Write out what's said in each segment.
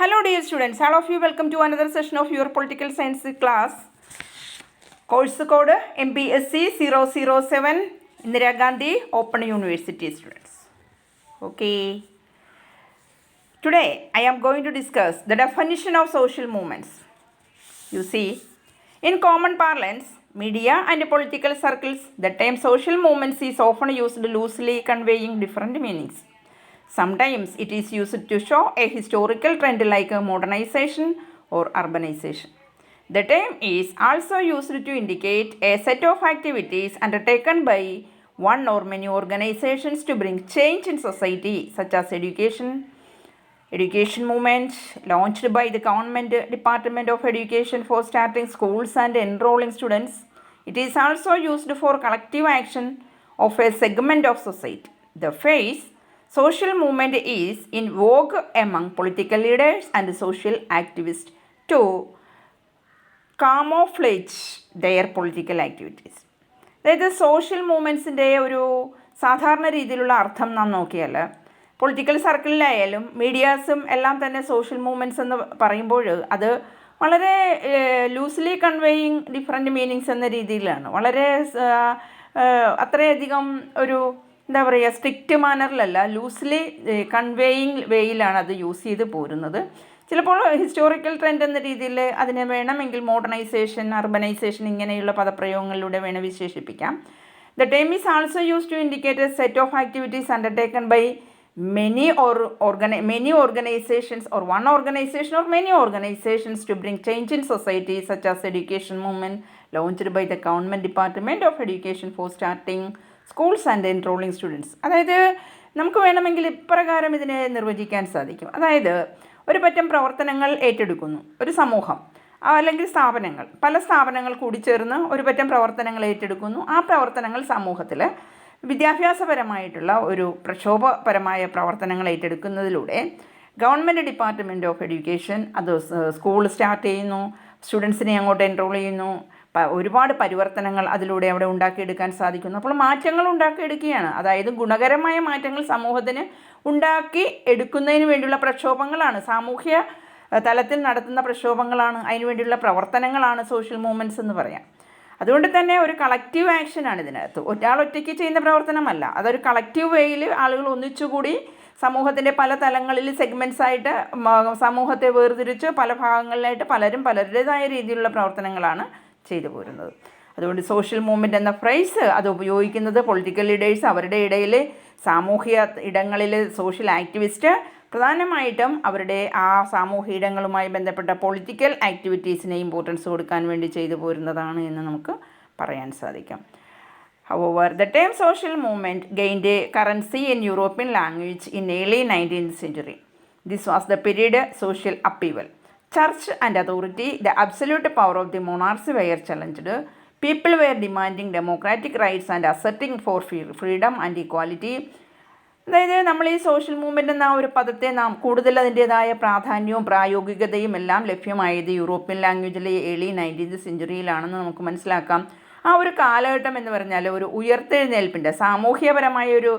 Hello dear students, all of you welcome to another session of your political science class. Course code MPSC 007 Indira Gandhi Open University students. Okay. Today I am going to discuss the definition of social movements. You see, in common parlance, media and political circles, the term social movements is often used loosely, conveying different meanings. Sometimes it is used to show a historical trend like modernization or urbanization. The term is also used to indicate a set of activities undertaken by one or many organizations to bring change in society, such as education movement launched by the Government Department of Education for starting schools and enrolling students. It is also used for collective action of a segment of society. The phrase social movement is in vogue among political leaders and social activists to camouflage their political activities. അതായത് social മൂവ്മെൻറ്റ്സിൻ്റെ ഒരു സാധാരണ രീതിയിലുള്ള അർത്ഥം നാം നോക്കിയാൽ political സർക്കിളിലായാലും മീഡിയാസും എല്ലാം തന്നെ social movements എന്ന് പറയുമ്പോൾ അത് വളരെ ലൂസ്ലി കൺവേയിങ് ഡിഫറെൻറ്റ് മീനിങ്സ് എന്ന രീതിയിലാണ്. വളരെ അത്രയധികം ഒരു എന്താ പറയുക സ്ട്രിക്റ്റ് മാനറിലല്ല, ലൂസ്ലി കൺവേയിങ് വേയിലാണ് അത് യൂസ് ചെയ്ത് പോരുന്നത്. ചിലപ്പോൾ ഹിസ്റ്റോറിക്കൽ ട്രെൻഡ് എന്ന രീതിയിൽ അതിനെ വേണമെങ്കിൽ മോഡേണൈസേഷൻ, അർബനൈസേഷൻ ഇങ്ങനെയുള്ള പദപ്രയോഗങ്ങളിലൂടെ വേണം വിശേഷിപ്പിക്കാം. The term is also use to indicate a set of activities undertaken by many organizations or one organization or many organizations to bring change in society, such as education movement launched by the Government Department of Education for starting schools and enrolling students. അതായത് നമുക്ക് വേണമെങ്കിൽ ഇപ്രകാരം ഇതിനെ നിർവചിക്കാൻ സാധിക്കും. അതായത് ഒരു പറ്റം പ്രവർത്തനങ്ങൾ ഏറ്റെടുക്കുന്നു ഒരു സമൂഹം അല്ലെങ്കിൽ സ്ഥാപനങ്ങൾ, പല സ്ഥാപനങ്ങൾ കൂടിച്ചേർന്ന് ഒരു പറ്റം പ്രവർത്തനങ്ങൾ ഏറ്റെടുക്കുന്നു. ആ പ്രവർത്തനങ്ങൾ സമൂഹത്തിൽ വിദ്യാഭ്യാസപരമായിട്ടുള്ള ഒരു പ്രക്ഷോഭപരമായ പ്രവർത്തനങ്ങൾ ഏറ്റെടുക്കുന്നതിലൂടെ ഗവൺമെൻറ് ഡിപ്പാർട്ട്മെൻറ്റ് ഓഫ് എഡ്യൂക്കേഷൻ അത് സ്കൂൾ സ്റ്റാർട്ട് ചെയ്യുന്നു, സ്റ്റുഡൻസിനെ അങ്ങോട്ട് എൻറോൾ ചെയ്യുന്നു, ഒരുപാട് പരിവർത്തനങ്ങൾ അതിലൂടെ അവിടെ ഉണ്ടാക്കിയെടുക്കാൻ സാധിക്കുന്നു. അപ്പോൾ മാറ്റങ്ങൾ ഉണ്ടാക്കിയെടുക്കുകയാണ്. അതായത് ഗുണകരമായ മാറ്റങ്ങൾ സമൂഹത്തിന് ഉണ്ടാക്കി എടുക്കുന്നതിന് വേണ്ടിയുള്ള പ്രക്ഷോഭങ്ങളാണ്, സാമൂഹ്യ തലത്തിൽ നടത്തുന്ന പ്രക്ഷോഭങ്ങളാണ്, അതിനുവേണ്ടിയുള്ള പ്രവർത്തനങ്ങളാണ് സോഷ്യൽ മൂവ്മെൻറ്റ്സ് എന്ന് പറയാം. അതുകൊണ്ട് തന്നെ ഒരു കളക്റ്റീവ് ആക്ഷനാണ് ഇതിനകത്ത്. ഒറ്റയ്ക്ക് ചെയ്യുന്ന പ്രവർത്തനമല്ല, അതൊരു കളക്റ്റീവ് വേയിൽ ആളുകൾ ഒന്നിച്ചുകൂടി സമൂഹത്തിൻ്റെ പല തലങ്ങളിൽ സെഗ്മെൻറ്റ്സായിട്ട് സമൂഹത്തെ വേർതിരിച്ച് പല ഭാഗങ്ങളിലായിട്ട് പലരും പലരുടേതായ രീതിയിലുള്ള പ്രവർത്തനങ്ങളാണ് ചെയ്തു പോരുന്നത്. അതുകൊണ്ട് സോഷ്യൽ മൂവ്മെൻറ്റ് എന്ന ഫ്രേസ് അത് ഉപയോഗിക്കുന്നത് പൊളിറ്റിക്കൽ ലീഡേഴ്സ് അവരുടെ ഇടയിൽ സാമൂഹിക ഇടങ്ങളിൽ സോഷ്യൽ ആക്ടിവിസ്റ്റ് പ്രധാനമായിട്ടും അവരുടെ ആ സാമൂഹിക ഇടങ്ങളുമായി ബന്ധപ്പെട്ട പൊളിറ്റിക്കൽ ആക്ടിവിറ്റീസിന് ഇമ്പോർട്ടൻസ് കൊടുക്കാൻ വേണ്ടി ചെയ്തു പോരുന്നതാണ് എന്ന് നമുക്ക് പറയാൻ സാധിക്കും. However, the term social movement gained a currency in European language in early 19th century. This was the period social upheaval. Church and authority, the absolute power of the monarchs were challenged. People were demanding democratic rights and asserting for freedom and equality. അതായത് നമ്മൾ ഈ social movement എന്ന ഒരു പദത്തെ നാം കൂടുതൽ അതിൻ്റേതായ പ്രാധാന്യവും പ്രായോഗികതയും എല്ലാം ലഭ്യമായത് യൂറോപ്യൻ ലാംഗ്വേജിലെ ഏർലി 19th സെഞ്ച്വറിയിലാണെന്ന് നമുക്ക് മനസ്സിലാക്കാം. ആ ഒരു കാലഘട്ടം എന്ന് പറഞ്ഞാൽ ഒരു ഉയർത്തെഴുന്നേൽപ്പിൻ്റെ സാമൂഹ്യപരമായ ഒരു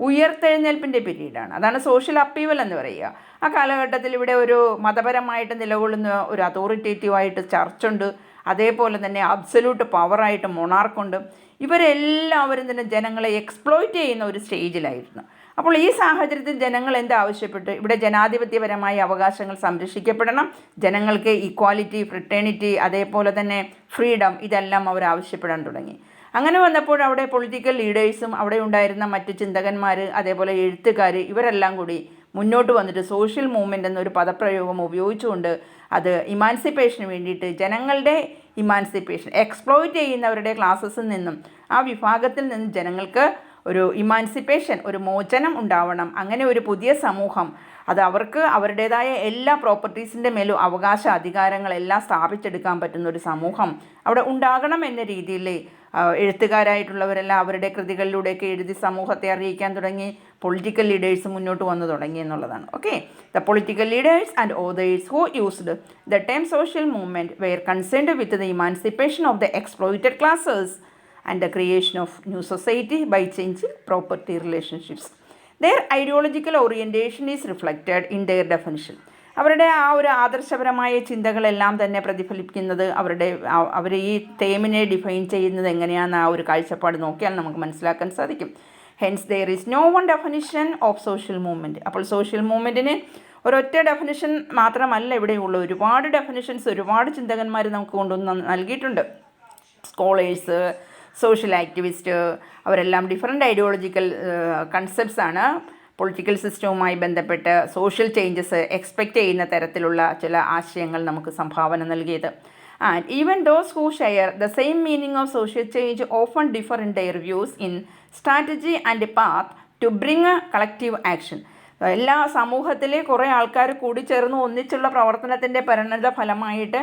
ഉയർത്തെഴുന്നേൽപ്പിൻ്റെ പീരീഡാണ്. അതാണ് സോഷ്യൽ അപ്പീവൽ എന്ന് പറയുക. ആ കാലഘട്ടത്തിൽ ഇവിടെ ഒരു മതപരമായിട്ട് നിലകൊള്ളുന്ന ഒരു അതോറിറ്റേറ്റീവായിട്ട് ചർച്ചുണ്ട്, അതേപോലെ തന്നെ അബ്സല്യൂട്ട് പവറായിട്ട് മൊണാർക്കുണ്ട്. ഇവരെല്ലാവരും തന്നെ ജനങ്ങളെ എക്സ്പ്ലോയിറ്റ് ചെയ്യുന്ന ഒരു സ്റ്റേജിലായിരുന്നു. അപ്പോൾ ഈ സാഹചര്യത്തിൽ ജനങ്ങൾ എന്താവശ്യപ്പെട്ടു? ഇവിടെ ജനാധിപത്യപരമായ അവകാശങ്ങൾ സംരക്ഷിക്കപ്പെടണം, ജനങ്ങൾക്ക് ഈക്വാലിറ്റി, ഫ്രിട്ടേണിറ്റി, അതേപോലെ തന്നെ ഫ്രീഡം, ഇതെല്ലാം അവർ ആവശ്യപ്പെടാൻ തുടങ്ങി. അങ്ങനെ വന്നപ്പോൾ അവിടെ പൊളിറ്റിക്കൽ ലീഡേഴ്സും അവിടെ ഉണ്ടായിരുന്ന മറ്റ് ചിന്തകന്മാർ, അതേപോലെ എഴുത്തുകാർ, ഇവരെല്ലാം കൂടി മുന്നോട്ട് വന്നിട്ട് സോഷ്യൽ മൂവ്മെൻ്റ് എന്നൊരു പദപ്രയോഗം ഉപയോഗിച്ചുകൊണ്ട് അത് ഇമാൻസിപ്പേഷന് വേണ്ടിയിട്ട് ജനങ്ങളുടെ ഇമാൻസിപ്പേഷൻ, എക്സ്പ്ലോയിറ്റ് ചെയ്യുന്നവരുടെ ക്ലാസ്സസിൽ നിന്നും ആ വിഭാഗത്തിൽ നിന്നും ജനങ്ങൾക്ക് ഒരു ഇമാൻസിപ്പേഷൻ, ഒരു മോചനം ഉണ്ടാവണം. അങ്ങനെ ഒരു പുതിയ സമൂഹം, അത് അവർക്ക് അവരുടേതായ എല്ലാ പ്രോപ്പർട്ടീസിൻ്റെ മേലും അവകാശ അധികാരങ്ങളെല്ലാം സ്ഥാപിച്ചെടുക്കാൻ പറ്റുന്ന ഒരു സമൂഹം അവിടെ ഉണ്ടാകണം എന്ന രീതിയിൽ എഴുത്തുകാരായിട്ടുള്ളവരെല്ലാം അവരുടെ കൃതികളിലൂടെയൊക്കെ എഴുതി സമൂഹത്തെ അറിയിക്കാൻ തുടങ്ങി. പൊളിറ്റിക്കൽ ലീഡേഴ്സ് മുന്നോട്ട് വന്നു തുടങ്ങി എന്നുള്ളതാണ്. Okay, the political leaders and authors who used the term social movement were concerned with the emancipation of the exploited classes and the creation of new society by changing property relationships. Their ideological orientation is reflected in their definition. അവരുടെ ആ ഒരു ആദർശപരമായ ചിന്തകളെല്ലാം തന്നെ പ്രതിഫലിക്കുന്നത് അവർ ഈ തേമിനെ define ചെയ്യുന്നത് എങ്ങനെയാണെന്ന് ആ ഒരു കാഴ്ചപ്പാട് നോക്കിയാൽ നമുക്ക് മനസ്സിലാക്കാൻ സാധിക്കും. Hence there is no one definition of social movement. അപ്പോൾ സോഷ്യൽ മൂവ്മെൻറ്റിന് ഒരൊറ്റ ഡെഫിനിഷൻ മാത്രമല്ല ഇവിടെയുള്ള, ഒരുപാട് ഡെഫിനിഷൻസ് ഒരുപാട് ചിന്തകന്മാർ നമുക്ക് കൊണ്ടുവന്ന് നൽകിയിട്ടുണ്ട്. സ്കോളേഴ്സ്, സോഷ്യൽ ആക്ടിവിസ്റ്റ്, അവരെല്ലാം ഡിഫറെൻ്റ് ഐഡിയോളജിക്കൽ കൺസെപ്റ്റ്സാണ് പൊളിറ്റിക്കൽ സിസ്റ്റവുമായി ബന്ധപ്പെട്ട് സോഷ്യൽ ചേഞ്ചസ് എക്സ്പെക്റ്റ് ചെയ്യുന്ന തരത്തിലുള്ള ചില ആശയങ്ങൾ നമുക്ക് സംഭാവന നൽകിയത്. And even those who share the same meaning of social change often differ in their views in strategy and path to bring a collective action. എല്ലാ സമൂഹത്തിലെ കുറേ ആൾക്കാർ കൂടിച്ചേർന്ന് ഒന്നിച്ചുള്ള പ്രവർത്തനത്തിൻ്റെ പരിണത ഫലമായിട്ട്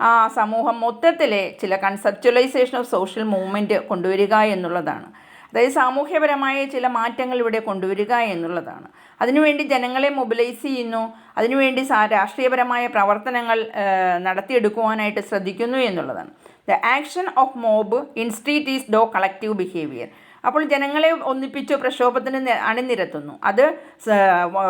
ആ സമൂഹം മൊത്തത്തിലെ ചില കൺസെപ്ച്വലൈസേഷൻ ഓഫ് സോഷ്യൽ മൂവ്മെൻറ്റ് കൊണ്ടുവരിക എന്നുള്ളതാണ്. അതായത് സാമൂഹ്യപരമായ ചില മാറ്റങ്ങൾ ഇവിടെ കൊണ്ടുവരിക എന്നുള്ളതാണ്. അതിനുവേണ്ടി ജനങ്ങളെ മൊബിലൈസ് ചെയ്യുന്നു, അതിനുവേണ്ടി രാഷ്ട്രീയപരമായ പ്രവർത്തനങ്ങൾ നടത്തിയെടുക്കുവാനായിട്ട് ശ്രദ്ധിക്കുന്നു എന്നുള്ളതാണ്. The action of mob in street is though collective behaviour. അപ്പോൾ ജനങ്ങളെ ഒന്നിപ്പിച്ച് പ്രക്ഷോഭത്തിന് അണിനിരത്തുന്നു. അത്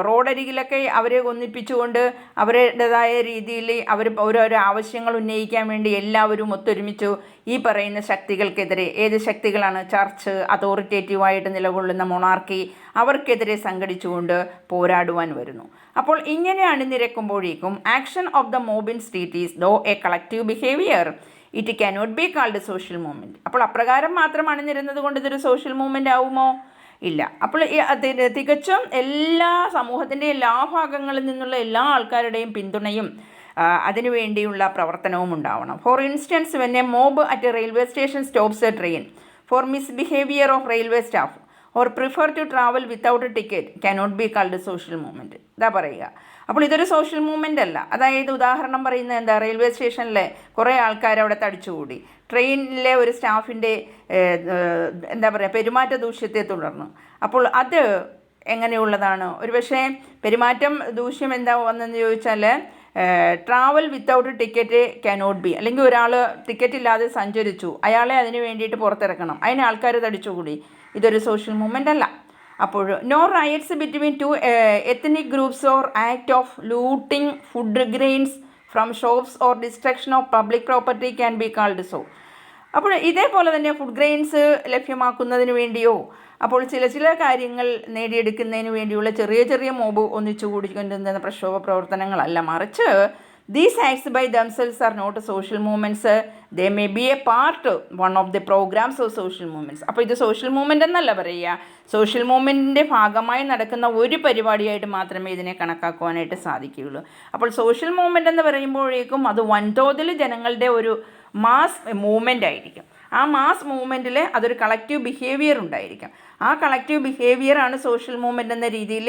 റോഡരികിലൊക്കെ അവരെ ഒന്നിപ്പിച്ചുകൊണ്ട് അവരുടേതായ രീതിയിൽ അവർ ഓരോരോ ആവശ്യങ്ങൾ ഉന്നയിക്കാൻ വേണ്ടി എല്ലാവരും ഒത്തൊരുമിച്ചു ഈ പറയുന്ന ശക്തികൾക്കെതിരെ, ഏത് ശക്തികളാണ്? ചർച്ച്, അതോറിറ്റേറ്റീവായിട്ട് നിലകൊള്ളുന്ന മൊണാർക്കി, അവർക്കെതിരെ സംഘടിച്ചുകൊണ്ട് പോരാടുവാൻ വരുന്നു. അപ്പോൾ ഇങ്ങനെ അണിനിരക്കുമ്പോഴേക്കും action of the mob in street is though a collective behaviour, it cannot be called social movement. അപ്പോൾ അപ്രകാരം മാത്രം അണിനിരുന്നത് കൊണ്ട് ഇതൊരു സോഷ്യൽ മൂവ്മെൻറ്റ് ആവുമോ? ഇല്ല. അപ്പോൾ തികച്ചും എല്ലാ സമൂഹത്തിൻ്റെ എല്ലാ ഭാഗങ്ങളിൽ നിന്നുള്ള എല്ലാ ആൾക്കാരുടെയും പിന്തുണയും അതിനുവേണ്ടിയുള്ള പ്രവർത്തനവും ഉണ്ടാവണം. For instance, when a mob at a railway station stops a train for misbehaviour of railway staff or prefer to travel without a ticket cannot be called social movement. ഇതാ പറയുക. അപ്പോൾ ഇതൊരു സോഷ്യൽ മൂവ്മെൻ്റ് അല്ല. അതായത് ഉദാഹരണം പറയുന്നത് എന്താ? Railway സ്റ്റേഷനിലെ കുറേ ആൾക്കാർ അവിടെ തടിച്ചുകൂടി ട്രെയിനിലെ ഒരു സ്റ്റാഫിൻ്റെ എന്താ പറയുക പെരുമാറ്റ ദൂഷ്യത്തെ തുടർന്ന്. അപ്പോൾ അത് എങ്ങനെയുള്ളതാണ്? ഒരു പക്ഷേ പെരുമാറ്റം ദൂഷ്യം എന്താ വന്നെന്ന് ചോദിച്ചാൽ travel without ticket cannot B, അല്ലെങ്കിൽ ഒരാൾ ടിക്കറ്റ് ഇല്ലാതെ സഞ്ചരിച്ചു, അയാളെ അതിന് വേണ്ടിയിട്ട് പുറത്തിറക്കണം, അതിന് ആൾക്കാർ തടിച്ചുകൂടി, ഇതൊരു സോഷ്യൽ മൂവ്മെൻ്റ് അല്ല. അപ്പോൾ no riots between two ethnic groups or act of looting food grains from shops or destruction of public property can be called so. അപ്പോൾ ഇതേപോലെ തന്നെ ഫുഡ് ഗ്രെയിൻസ് ലഭ്യമാക്കുന്നതിന് വേണ്ടിയോ അപ്പോൾ ചില കാര്യങ്ങൾ നേടിയെടുക്കുന്നതിന് വേണ്ടിയുള്ള ചെറിയ ചെറിയ മോബ് ഒന്നിച്ചു കൂടിക്കൊണ്ടിരുന്ന പ്രക്ഷോഭ പ്രവർത്തനങ്ങളല്ല, മറിച്ച് these acts by themselves are not social movements, they may be a part one of the programs of social movements. അപ്പോൾ ഇത് സോഷ്യൽ മൂവ്മെൻ്റ് എന്നല്ല പറയുക, സോഷ്യൽ മൂവ്മെൻറ്റിൻ്റെ ഭാഗമായി നടക്കുന്ന ഒരു പരിപാടിയായിട്ട് മാത്രമേ ഇതിനെ കണക്കാക്കുവാനായിട്ട് സാധിക്കുകയുള്ളൂ. അപ്പോൾ സോഷ്യൽ മൂവ്മെൻ്റ് എന്ന് പറയുമ്പോഴേക്കും അത് വൻതോതിൽ ജനങ്ങളുടെ ഒരു മാസ് മൂവ്മെൻ്റ് ആയിരിക്കും. ആ മാസ് മൂവ്മെൻറ്റിൽ അതൊരു കളക്റ്റീവ് ബിഹേവിയർ ഉണ്ടായിരിക്കും. ആ കളക്റ്റീവ് ബിഹേവിയറാണ് സോഷ്യൽ മൂവ്മെൻ്റ് എന്ന രീതിയിൽ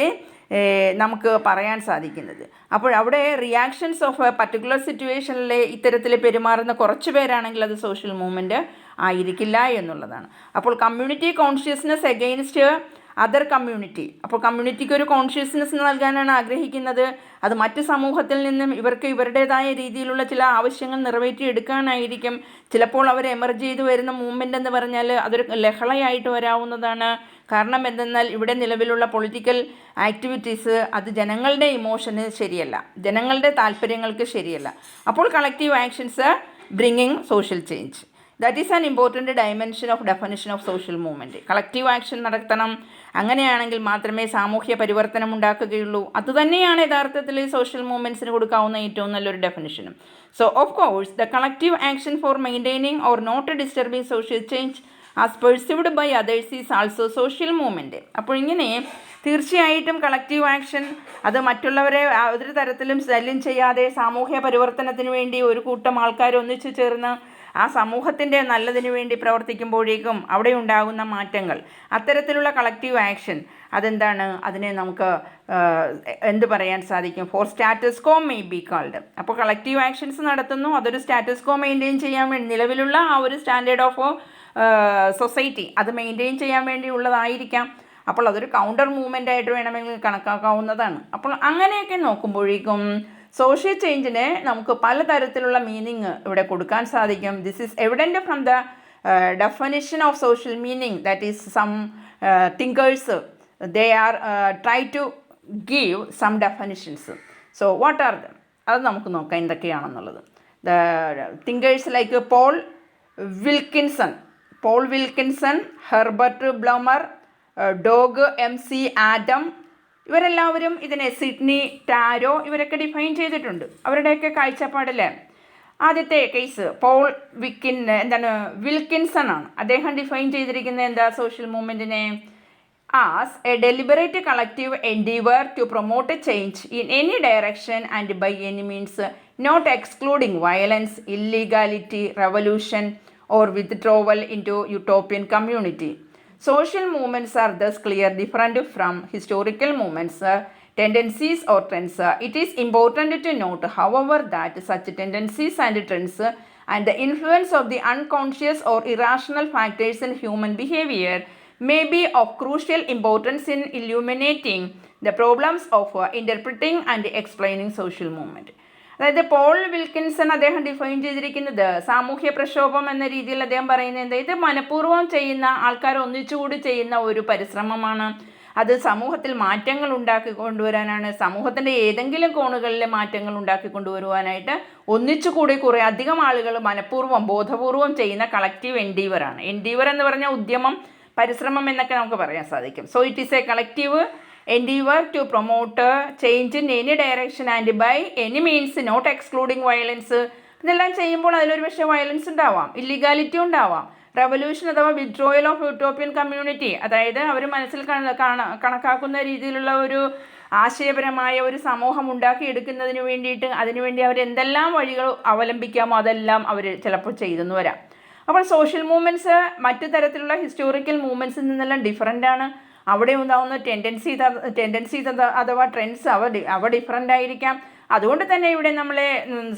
നമുക്ക് പറയാൻ സാധിക്കുന്നത്. അപ്പോൾ അവിടെ റിയാക്ഷൻസ് ഓഫ് എ പർട്ടിക്കുലർ സിറ്റുവേഷനിൽ ഇത്തരത്തിൽ പെരുമാറുന്ന കുറച്ച് പേരാണെങ്കിൽ അത് സോഷ്യൽ മൂവ്മെൻറ്റ് ആയിരിക്കില്ല എന്നുള്ളതാണ്. അപ്പോൾ community consciousness against other community, അപ്പോൾ കമ്മ്യൂണിറ്റിക്ക് ഒരു കോൺഷ്യസ്നെസ് നൽകാനാണ് ആഗ്രഹിക്കുന്നത്. അത് മറ്റ് സമൂഹത്തിൽ നിന്നും ഇവർക്ക് ഇവരുടേതായ രീതിയിലുള്ള ചില ആവശ്യങ്ങൾ നിറവേറ്റിയെടുക്കാനായിരിക്കും. ചിലപ്പോൾ അവർ എമർജ് ചെയ്ത് വരുന്ന മൂവ്മെൻ്റ് എന്ന് പറഞ്ഞാൽ അതൊരു ലഹളയായിട്ട് വരാവുന്നതാണ്. കാരണം എന്തെന്നാൽ ഇവിടെ നിലവിലുള്ള പൊളിറ്റിക്കൽ ആക്ടിവിറ്റീസ് അത് ജനങ്ങളുടെ ഇമോഷന് ശരിയല്ല, ജനങ്ങളുടെ താല്പര്യങ്ങൾക്ക് ശരിയല്ല. അപ്പോൾ collective actions bringing social change, that is an important dimension of definition of social movement. Collective action നടത്തണം, അങ്ങനെയാണെങ്കിൽ മാത്രമേ സാമൂഹ്യ പരിവർത്തനം ഉണ്ടാക്കുകയുള്ളൂ. അതുതന്നെയാണ് യഥാർത്ഥത്തിൽ സോഷ്യൽ മൂവ്മെൻറ്റ്സിന് കൊടുക്കാവുന്ന ഏറ്റവും നല്ലൊരു ഡെഫിനിഷനും. So of course the collective action for maintaining or not disturbing social change as perceived by others is also social movement. അപ്പോൾ ഇങ്ങനെ തീർച്ചയായിട്ടും കളക്റ്റീവ് ആക്ഷൻ അത് മറ്റുള്ളവരെ ഒരു തരത്തിലും ശല്യം ചെയ്യാതെ സാമൂഹ്യ പരിവർത്തനത്തിന് വേണ്ടി ഒരു കൂട്ടം ആൾക്കാർ ഒന്നിച്ചു ചേർന്ന് ആ സമൂഹത്തിൻ്റെ നല്ലതിന് വേണ്ടി പ്രവർത്തിക്കുമ്പോഴേക്കും അവിടെ ഉണ്ടാകുന്ന മാറ്റങ്ങൾ, അത്തരത്തിലുള്ള കളക്റ്റീവ് ആക്ഷൻ അതെന്താണ്? അതിനെ നമുക്ക് എന്ത് പറയാൻ സാധിക്കും? For status quo may be called. അപ്പോൾ കളക്റ്റീവ് ആക്ഷൻസ് നടത്തുന്നു, അതൊരു സ്റ്റാറ്റസ് കോ മെയിൻറ്റെയിൻ ചെയ്യാൻ വേണ്ടി, നിലവിലുള്ള ആ ഒരു സ്റ്റാൻഡേർഡ് ഓഫ് സൊസൈറ്റി അത് മെയിൻറ്റെയിൻ ചെയ്യാൻ വേണ്ടിയുള്ളതായിരിക്കാം. അപ്പോൾ അതൊരു കൗണ്ടർ മൂവ്മെൻ്റ് ആയിട്ട് വേണമെങ്കിൽ കണക്കാക്കാവുന്നതാണ്. അപ്പോൾ അങ്ങനെയൊക്കെ നോക്കുമ്പോഴേക്കും സോഷ്യൽ ചേഞ്ചിന് നമുക്ക് പലതരത്തിലുള്ള മീനിങ് ഇവിടെ കൊടുക്കാൻ സാധിക്കും. This is evident from the definition of social meaning, that is some thinkers they are try to give some definitions. So what are them? അത് നമുക്ക് നോക്കാം എന്തൊക്കെയാണെന്നുള്ളത്. The thinkers like Paul Wilkinson, Herbert Blumer, Doug MC Adam, ഇവരെല്ലാവരും ഇതിനെ Sydney tarot ഇവരൊക്കെ define ചെയ്തിട്ടുണ്ട് അവരുടെയൊക്കെ കാഴ്ചപ്പാടിൽ. ആദ്യത്തെ കേസ് വിൽക്കിൻസൺ ആണ്. അദ്ദേഹം ഡിഫൈൻ ചെയ്തിരിക്കുന്നത് എന്താ social മൂവ്മെൻറ്റിനെ? as a deliberate collective endeavor to promote a change in any direction and by any means, not excluding violence, illegality, revolution or withdrawal into utopian community. Social movements are thus clearly different from historical movements, tendencies or trends. It is important to note, however, that such tendencies and trends and the influence of the unconscious or irrational factors in human behavior may be of crucial importance in illuminating the problems of interpreting and explaining social movement. അതായത് Paul Wilkinson അദ്ദേഹം define ചെയ്തിരിക്കുന്നത് സാമൂഹ്യ പ്രക്ഷോഭം എന്ന രീതിയിൽ അദ്ദേഹം പറയുന്നത് എന്താ? ഇത് മനഃപൂർവ്വം ചെയ്യുന്ന ആൾക്കാർ ഒന്നിച്ചുകൂടി ചെയ്യുന്ന ഒരു പരിശ്രമമാണ്. അത് സമൂഹത്തിൽ മാറ്റങ്ങൾ ഉണ്ടാക്കി കൊണ്ടുവരാനാണ്. സമൂഹത്തിൻ്റെ ഏതെങ്കിലും കോണുകളിലെ മാറ്റങ്ങൾ ഉണ്ടാക്കി കൊണ്ടുവരുവാനായിട്ട് ഒന്നിച്ചുകൂടി കുറേ അധികം ആളുകൾ മനഃപൂർവ്വം ബോധപൂർവം ചെയ്യുന്ന കളക്റ്റീവ് എൻഡീവറാണ്. എൻഡീവർ എന്ന് പറഞ്ഞാൽ ഉദ്യമം, പരിശ്രമം എന്നൊക്കെ നമുക്ക് പറയാൻ സാധിക്കും. So it is A collective endeavor to promote change in any direction and by any means, not excluding violence. ഇതെല്ലാം ചെയ്യുമ്പോൾ അതിലൊരു പക്ഷേ വയലൻസ് ഉണ്ടാവാം, ഇല്ലീഗാലിറ്റി ഉണ്ടാവാം, റെവല്യൂഷൻ അഥവാ വിഡ്രോയൽ ഓഫ് യൂട്ടോപ്യൻ കമ്മ്യൂണിറ്റി, അതായത് അവർ മനസ്സിൽ കണക്കാക്കുന്ന രീതിയിലുള്ള ഒരു ആശയപരമായ ഒരു സമൂഹം ഉണ്ടാക്കിയെടുക്കുന്നതിന് വേണ്ടിയിട്ട് അതിനുവേണ്ടി അവർ എന്തെല്ലാം വഴികൾ അവലംബിക്കാമോ അതെല്ലാം അവർ ചിലപ്പോൾ ചെയ്തെന്ന് വരാം. അപ്പോൾ സോഷ്യൽ മൂവ്മെൻറ്റ്സ് മറ്റു തരത്തിലുള്ള ഹിസ്റ്റോറിക്കൽ മൂവ്മെൻറ്റ്സിൽ നിന്നെല്ലാം ഡിഫറൻ്റാണ്. അവിടെ ഉണ്ടാകുന്ന ടെൻഡൻസീസ് അഥവാ ട്രെൻഡ്സ് അവ ഡിഫറൻ്റ് ആയിരിക്കാം. അതുകൊണ്ട് തന്നെ ഇവിടെ നമ്മളെ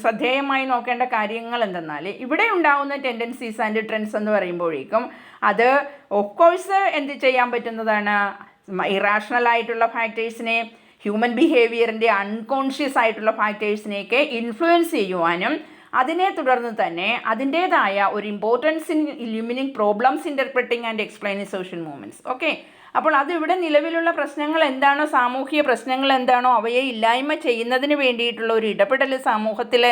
ശ്രദ്ധേയമായി നോക്കേണ്ട കാര്യങ്ങൾ എന്തെന്നാൽ ഇവിടെ ഉണ്ടാകുന്ന ടെൻഡൻസീസ് ആൻഡ് ട്രെൻഡ്സ് എന്ന് പറയുമ്പോഴേക്കും അത് ഓഫ് കോഴ്സ് എന്ത് ചെയ്യാൻ പറ്റുന്നതാണ്? ഇറാഷണൽ ആയിട്ടുള്ള ഫാക്ടേഴ്സിനെ, ഹ്യൂമൻ ബിഹേവിയറിൻ്റെ അൺകോൺഷ്യസ് ആയിട്ടുള്ള ഫാക്ടേഴ്സിനെയൊക്കെ ഇൻഫ്ലുവൻസ് ചെയ്യുവാനും അതിനെ തുടർന്ന് തന്നെ അതിൻ്റേതായ ഒരു ഇമ്പോർട്ടൻസ് ഇൻ ഇല്യൂമിനിങ് problems interpreting and explaining social movements. Okay, അപ്പോൾ അതിവിടെ നിലവിലുള്ള പ്രശ്നങ്ങൾ എന്താണോ, സാമൂഹിക പ്രശ്നങ്ങൾ എന്താണോ അവയെ ഇല്ലായ്മ ചെയ്യുന്നതിന് വേണ്ടിയിട്ടുള്ള ഒരു ഇടപെടൽ സമൂഹത്തിലെ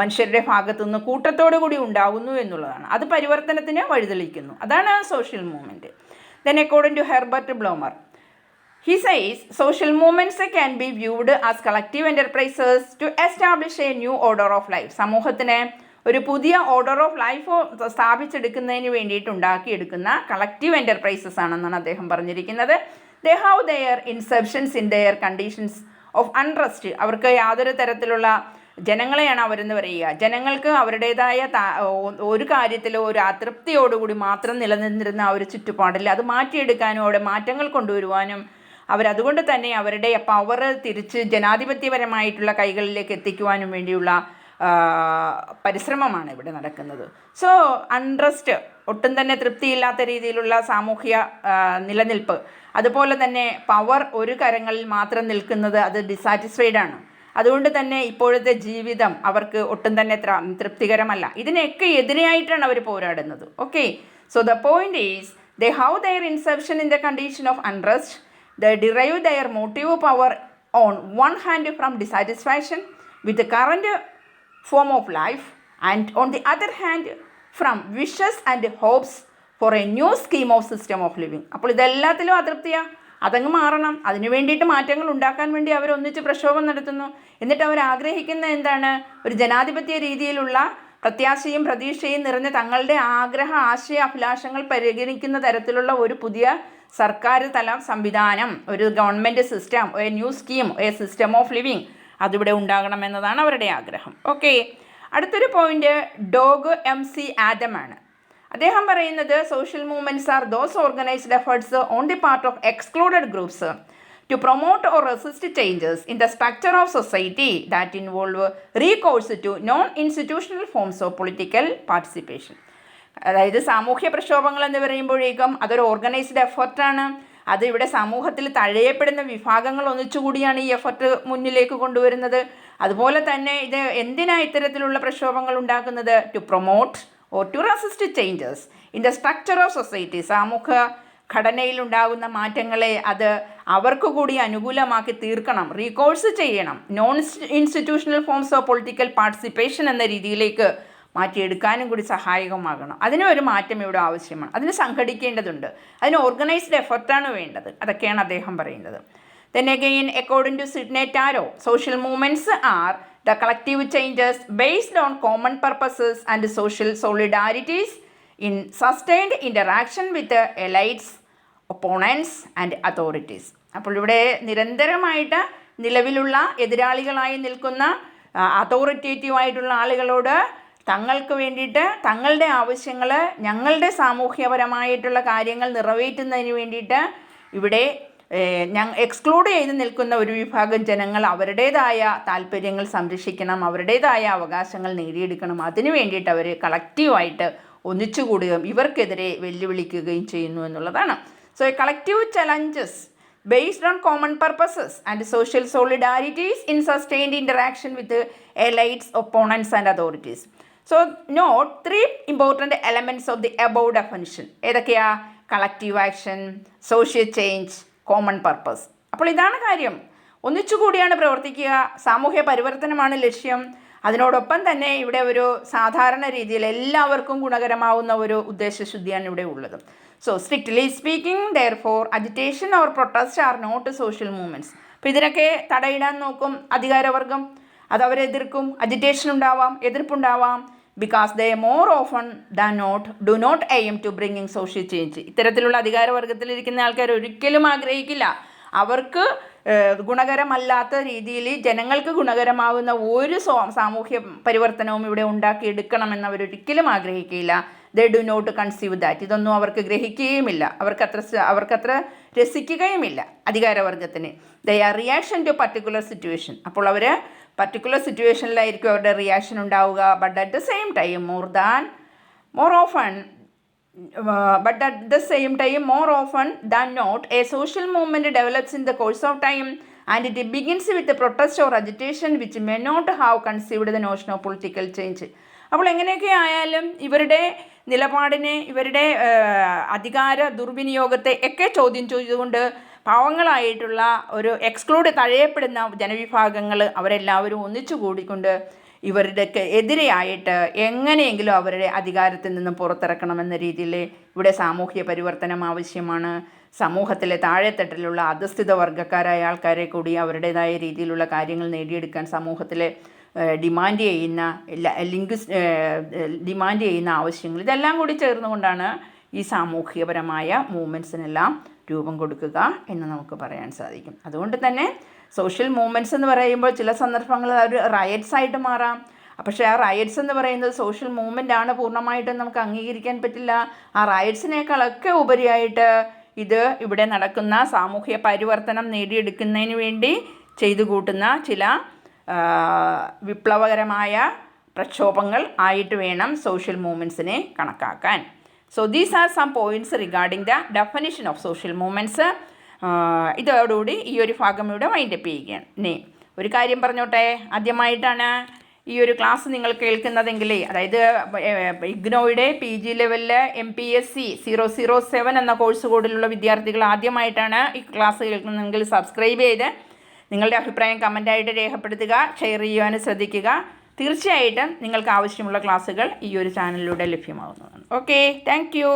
മനുഷ്യരുടെ ഭാഗത്തുനിന്ന് കൂട്ടത്തോടു കൂടി ഉണ്ടാകുന്നു എന്നുള്ളതാണ്. അത് പരിവർത്തനത്തിന് വഴിതെളിക്കുന്നു. അതാണ് social movement. Then according to Herbert Blumer, he says social movements can be viewed as collective enterprises to establish a new order of life. സമൂഹത്തിന് ഒരു പുതിയ ഓർഡർ ഓഫ് ലൈഫ് സ്ഥാപിച്ചെടുക്കുന്നതിന് വേണ്ടിയിട്ട് ഉണ്ടാക്കിയെടുക്കുന്ന കളക്റ്റീവ് എൻ്റർപ്രൈസസ് ആണെന്നാണ് അദ്ദേഹം പറഞ്ഞിരിക്കുന്നത്. They have their inceptions in their conditions of untrust. അവർക്ക് യാതൊരു തരത്തിലുള്ള ജനങ്ങളെയാണ് അവരെന്ന് പറയുക. ജനങ്ങൾക്ക് അവരുടേതായ ഒരു കാര്യത്തിലോ ഒരു അതൃപ്തിയോടുകൂടി മാത്രം നിലനിന്നിരുന്ന ആ ഒരു ചുറ്റുപാടിൽ അത് മാറ്റിയെടുക്കാനും അവിടെ മാറ്റങ്ങൾ കൊണ്ടുവരുവാനും അവരതുകൊണ്ട് തന്നെ അവരുടെ പവർ തിരിച്ച് ജനാധിപത്യപരമായിട്ടുള്ള കൈകളിലേക്ക് എത്തിക്കുവാനും വേണ്ടിയുള്ള പരിശ്രമമാണ് ഇവിടെ നടക്കുന്നത്. സോ അൺട്രസ്റ്റ്, ഒട്ടും തന്നെ തൃപ്തിയില്ലാത്ത രീതിയിലുള്ള സാമൂഹ്യ നിലനിൽപ്പ്, അതുപോലെ തന്നെ പവർ ഒരു കരങ്ങളിൽ മാത്രം നിൽക്കുന്നത് അത് ഡിസാറ്റിസ്ഫൈഡ് ആണ്. അതുകൊണ്ട് തന്നെ ഇപ്പോഴത്തെ ജീവിതം അവർക്ക് ഒട്ടും തന്നെ തൃപ്തികരമല്ല. ഇതിനൊക്കെ എതിരെയായിട്ടാണ് അവർ പോരാടുന്നത്. Okay, so the point is they have their inception in the condition of untrust. They derive their motive power on one hand from dissatisfaction with the current form of life and on the other hand from wishes and hopes for a new scheme of system of living. അപ്പോൾ ഇതെല്ലാത്തിലും അതൃപ്തിയാണ്, അതങ്ങ് മാറണം. അതിനു വേണ്ടിയിട്ട് മാറ്റങ്ങൾ ഉണ്ടാക്കാൻ വേണ്ടി അവരൊന്നിച്ച് പ്രക്ഷോഭം നടത്തുന്നു. എന്നിട്ട് അവർ ആഗ്രഹിക്കുന്ന എന്താണ്? ഒരു ജനാധിപത്യ രീതിയിലുള്ള പ്രത്യാശയും പ്രതീക്ഷയും നിറഞ്ഞ തങ്ങളുടെ ആഗ്രഹ ആശയ അഭിലാഷങ്ങൾ പരിഗണിക്കുന്ന തരത്തിലുള്ള ഒരു പുതിയ സർക്കാർ തല സംവിധാനം, ഒരു ഗവൺമെൻറ് സിസ്റ്റം, ഒരു ന്യൂ സ്കീം, ഒരു സിസ്റ്റം ഓഫ് ലിവിങ് അതിവിടെ ഉണ്ടാകണമെന്നതാണ് അവരുടെ ആഗ്രഹം. ഓക്കെ, അടുത്തൊരു പോയിന്റ് ഡോഗ് MC ആഡം ആണ്. അദ്ദേഹം പറയുന്നത് social movements are those organised efforts on the part of excluded groups to promote or resist changes in the structure of society that involve recourse to non-institutional forms of political participation. അതായത് സാമൂഹ്യ പ്രക്ഷോഭങ്ങൾ എന്ന് പറയുമ്പോഴേക്കും അതൊരു organised എഫർട്ടാണ്. അത് ഇവിടെ സമൂഹത്തിൽ തഴയപ്പെടുന്ന വിഭാഗങ്ങൾ ഒന്നിച്ചുകൂടിയാണ് ഈ എഫർട്ട് മുന്നിലേക്ക് കൊണ്ടുവരുന്നത്. അതുപോലെ തന്നെ ഇത് എന്തിനാണ് ഇത്തരത്തിലുള്ള പ്രക്ഷോഭങ്ങൾ ഉണ്ടാക്കുന്നത്? To promote or to resist changes in the structure of society. ഘടനയിലുണ്ടാകുന്ന മാറ്റങ്ങളെ അത് അവർക്ക് കൂടി അനുകൂലമാക്കി തീർക്കണം, റീകോഴ്സ് ചെയ്യണം, non institutional forms of political participation എന്ന രീതിയിലേക്ക് മാറ്റിയെടുക്കാനും കൂടി സഹായകമാകണം. അതിനൊരു മാറ്റം ഇവിടെ ആവശ്യമാണ്. അതിന് സംഘടിക്കേണ്ടതുണ്ട്, അതിന് ഓർഗനൈസ്ഡ് എഫർട്ടാണ് വേണ്ടത്. അതൊക്കെയാണ് അദ്ദേഹം പറയുന്നത്. Then again, according to Sidney Taro, social movements are the collective changes based on common purposes and social solidarities in sustained interaction with the elites, opponents and authorities. അപ്പോൾ ഇവിടെ നിരന്തരമായിട്ട് നിലവിലുള്ള എതിരാളികളായി നിൽക്കുന്ന അതോറിറ്റേറ്റീവായിട്ടുള്ള ആളുകളോട് തങ്ങൾക്ക് വേണ്ടിയിട്ട് തങ്ങളുടെ ആവശ്യങ്ങൾ, ഞങ്ങളുടെ കാര്യങ്ങൾ നിറവേറ്റുന്നതിന് വേണ്ടിയിട്ട് ഇവിടെ എക്സ്ക്ലൂഡ് ചെയ്ത് നിൽക്കുന്ന ഒരു വിഭാഗം ജനങ്ങൾ അവരുടേതായ താല്പര്യങ്ങൾ സംരക്ഷിക്കണം, അവരുടേതായ അവകാശങ്ങൾ നേടിയെടുക്കണം. അതിനു വേണ്ടിയിട്ട് അവർ കളക്റ്റീവായിട്ട് ഒന്നിച്ചുകൂടുകയും ഇവർക്കെതിരെ വെല്ലുവിളിക്കുകയും ചെയ്യുന്നു എന്നുള്ളതാണ്. So collective challenges based on common purposes and social solidarities in sustained interaction with the elites, opponents and authorities. So note 3 important elements of the above definition. ഏതൊക്കെയാ? Collective action, social change, common purpose. അപ്പോൾ ഇതാണ് കാര്യം. ഒന്നിച്ചുകൂടിയാണ് പ്രവർത്തിക്കുക, സാമൂഹ്യ പരിവർത്തനമാണ് ലക്ഷ്യം. അതിനോടൊപ്പം തന്നെ ഇവിടെ ഒരു സാധാരണ രീതിയിൽ എല്ലാവർക്കും ഗുണകരമാവുന്ന ഒരു ഉദ്ദേശശുദ്ധിയാണ് ഇവിടെ ഉള്ളത്. So strictly speaking, therefore agitation or protest are not social movements. അപ്പോൾ ഇതിനൊക്കെ തടയിടാൻ നോക്കും അധികാരവർഗം, അതവരെതിർക്കും, അജിറ്റേഷൻ ഉണ്ടാവാം, എതിർപ്പുണ്ടാവാം. Because they more often than not do not aim to bringing social change. ഇത്തരത്തിലുള്ള അധികാരവർഗത്തിലിരിക്കുന്ന ആൾക്കാർ ഒരിക്കലും ആഗ്രഹിക്കില്ല അവർക്ക് ഗുണകരമല്ലാത്ത രീതിയിൽ ജനങ്ങൾക്ക് ഗുണകരമാകുന്ന ഒരു സാമൂഹ്യ പരിവർത്തനവും ഇവിടെ ഉണ്ടാക്കിയെടുക്കണമെന്ന് അവരൊരിക്കലും ആഗ്രഹിക്കില്ല. They do not conceive that. ഇതൊന്നും അവർക്ക് ഗ്രഹിക്കുകയുമില്ല, അവർക്കത്ര രസിക്കുകയുമില്ല അധികാരവർഗത്തിന്. They are reaction to particular situation. അപ്പോൾ അവർ പർട്ടിക്കുലർ സിറ്റുവേഷനിലായിരിക്കും അവരുടെ റിയാക്ഷൻ ഉണ്ടാവുക. But at the same time more often than not, a social movement develops in the course of time and it begins with a protest or agitation which may not have conceived the notion of political change. അപ്പോൾ എങ്ങനെയൊക്കെ ആയാലും ഇവരുടെ നിലപാടിനെ, ഇവരുടെ അധികാര ദുർവിനിയോഗത്തെ ഒക്കെ ചോദ്യം ചെയ്തുകൊണ്ട് പാവങ്ങളായിട്ടുള്ള ഒരു എക്സ്ക്ലൂഡ് തഴയപ്പെടുന്ന ജനവിഭാഗങ്ങൾ അവരെല്ലാവരും ഒന്നിച്ചു കൂടിക്കൊണ്ട് ഇവരുടെ എതിരെയായിട്ട് എങ്ങനെയെങ്കിലും അവരുടെ അധികാരത്തിൽ നിന്നും പുറത്തിറക്കണമെന്ന രീതിയിൽ ഇവിടെ സാമൂഹ്യ പരിവർത്തനം ആവശ്യമാണ്. സമൂഹത്തിലെ താഴെത്തട്ടിലുള്ള അധസ്ഥിത വർഗ്ഗക്കാരായ ആൾക്കാരെ കൂടി അവരുടേതായ രീതിയിലുള്ള കാര്യങ്ങൾ നേടിയെടുക്കാൻ സമൂഹത്തിലെ ഡിമാൻഡ് ചെയ്യുന്ന ആവശ്യങ്ങൾ, ഇതെല്ലാം കൂടി ചേർന്നുകൊണ്ടാണ് ഈ സാമൂഹികപരമായ മൂവ്മെൻറ്റ്സിനെല്ലാം രൂപം കൊടുക്കുക എന്ന് നമുക്ക് പറയാൻ സാധിക്കും. അതുകൊണ്ട് തന്നെ സോഷ്യൽ മൂവ്മെൻറ്റ്സ് എന്ന് പറയുമ്പോൾ ചില സന്ദർഭങ്ങളിൽ ഒരു റയറ്റ്സ് ആയിട്ട് മാറാം. പക്ഷേ ആ റയറ്റ്സ് എന്ന് പറയുന്നത് സോഷ്യൽ മൂവ്മെൻ്റ് ആണ് പൂർണ്ണമായിട്ടും നമുക്ക് അംഗീകരിക്കാൻ പറ്റില്ല. ആ റയറ്റ്സിനേക്കാളൊക്കെ ഉപരിയായിട്ട് ഇത് ഇവിടെ നടക്കുന്ന സാമൂഹ്യ പരിവർത്തനം നേടിയെടുക്കുന്നതിന് വേണ്ടി ചെയ്തു കൂട്ടുന്ന ചില വിപ്ലവകരമായ പ്രക്ഷോഭങ്ങൾ ആയിട്ട് വേണം സോഷ്യൽ മൂവ്മെൻറ്റ്സിനെ കണക്കാക്കാൻ. So these are some points regarding the definition of social movements. ഇതോടുകൂടി ഈ ഒരു ഭാഗം ഇവിടെ വൈൻഡപ്പ് ചെയ്യുകയാണ്. ഇനി ഒരു കാര്യം പറഞ്ഞോട്ടെ, ആദ്യമായിട്ടാണ് ഈ ഒരു ക്ലാസ് നിങ്ങൾ കേൾക്കുന്നതെങ്കിൽ, അതായത് ഇഗ്നോയുടെ PG ലെവലിൽ MPSC 007 എന്ന കോഴ്സ് കോഡിലുള്ള വിദ്യാർത്ഥികൾ ആദ്യമായിട്ടാണ് ഈ ക്ലാസ് കേൾക്കുന്നതെങ്കിൽ സബ്സ്ക്രൈബ് ചെയ്ത് നിങ്ങളുടെ അഭിപ്രായം കമൻ്റായിട്ട് രേഖപ്പെടുത്തുക, ഷെയർ ചെയ്യുവാനും ശ്രദ്ധിക്കുക. തീർച്ചയായിട്ടും നിങ്ങൾക്ക് ആവശ്യമുള്ള ക്ലാസ്സുകൾ ഈ ഒരു ചാനലിലൂടെ ലഭ്യമാകുന്നതാണ്. Okay, thank you.